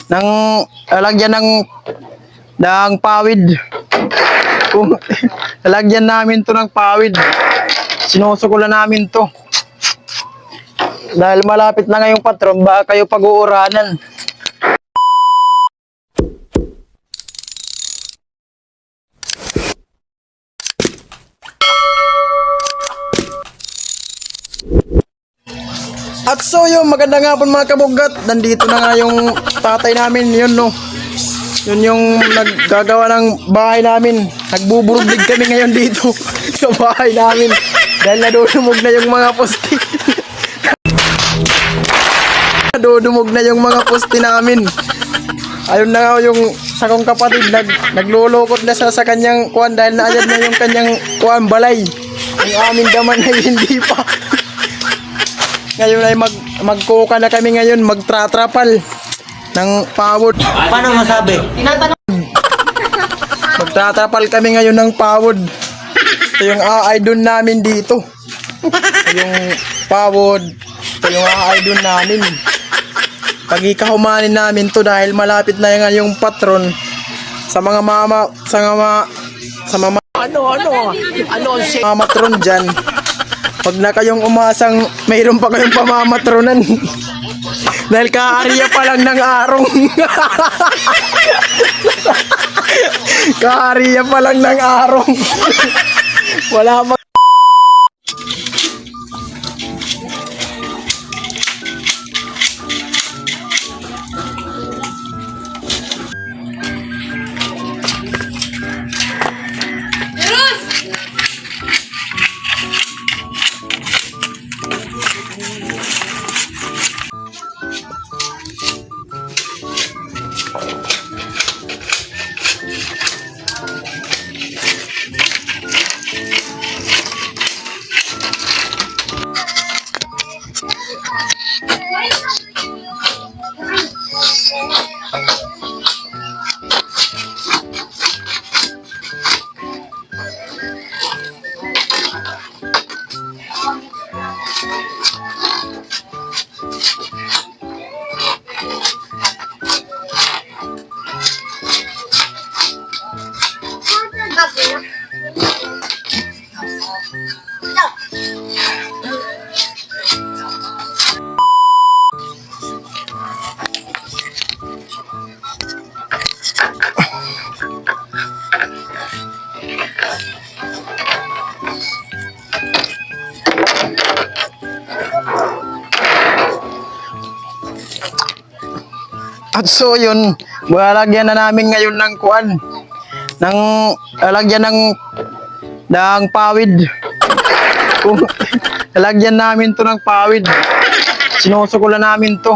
ng lalagyan ng pawid. Kung lalagyan namin to ng pawid, sinusukulan namin to. Dahil malapit na ngayong patron, baka kayo pag-uuranan. At so yung maganda nga po mga kabugat, nandito na nga yung tatay namin, yun no. Yun yung naggagawa ng bahay namin. Nagbuburublig kami ngayon dito sa bahay namin. Dahil nadudumog na yung mga poste. Nadudumog na yung mga poste namin. Ayun na nga yung sa kong kapatid, naglulukot na sa kanyang kuwan dahil naayad na yung kanyang kuwan balay. Yung aming daman ay hindi pa. Ngayon ay magkuka na kami ngayon, magtratrapal ng pawod. Paano masabi? Magtatrapal kami ngayon ng pawod. Ito yung aay-dun namin dito. Ito yung pawod. Ito yung aay-dun namin. Pagkikahumanin namin to dahil malapit na yung patron sa mga mama, sa mga matron dyan. Huwag na kayong umasang mayroon pa kayong pamamatronan. Dahil kaariya pa lang ng arong. Kaariya pa lang ng arong. Wala pa. At so yun, lalagyan na namin ngayon ng kuan, ng lalagyan ng pawid. Kung lalagyan namin to ng pawid, sinusukulan namin to.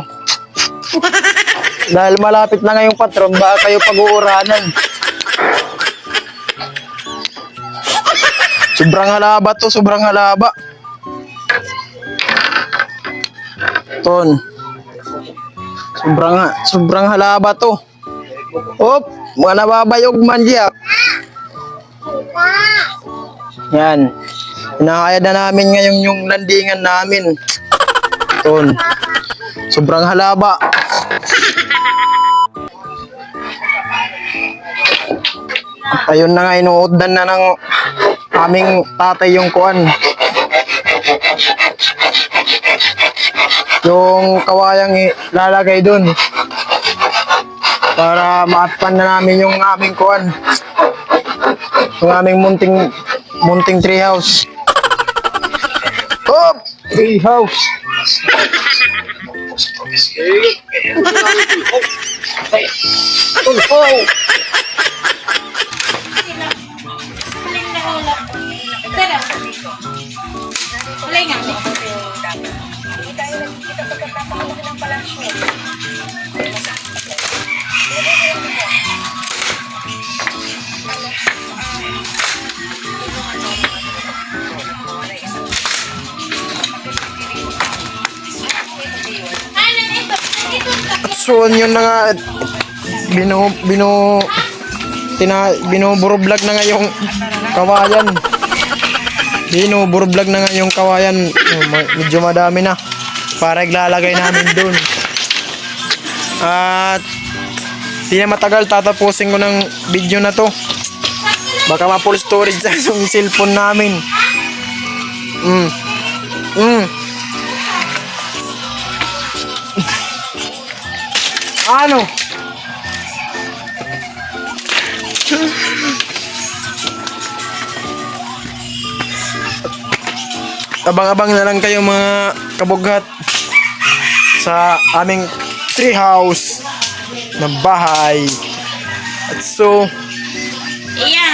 Dahil malapit na ngayong patron, baka kayo pag-uuranan. Sobrang halaba to, sobrang halaba. Ton. Sobrang halaba to. Op, mga nababayog man diya. Yan. Inakaya na namin ngayon yung landingan namin. Ton. Sobrang halaba. Ayun na nga, inuuddan na ng aming tatay yung kuan. Yung kawayang lalagay dun para maatpan na namin yung aming kuan, yung aming munting tree house. Oh, tree house. Oh. So yun na nga, binuburoblog na nga yung kawayan. Binuburoblog na nga yung kawayan. Medyo madami na para iglalagay namin dun. At Di na matagal tatapusin ko ng video na to. Baka ma-full storage na yung cellphone namin. Ano? Abang-abang na lang kayo mga kabughat sa aming treehouse na bahay. At so, Iya.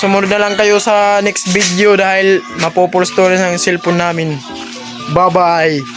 sumunod na lang kayo sa next video dahil mapo-full storage ng cellphone namin. Bye-bye!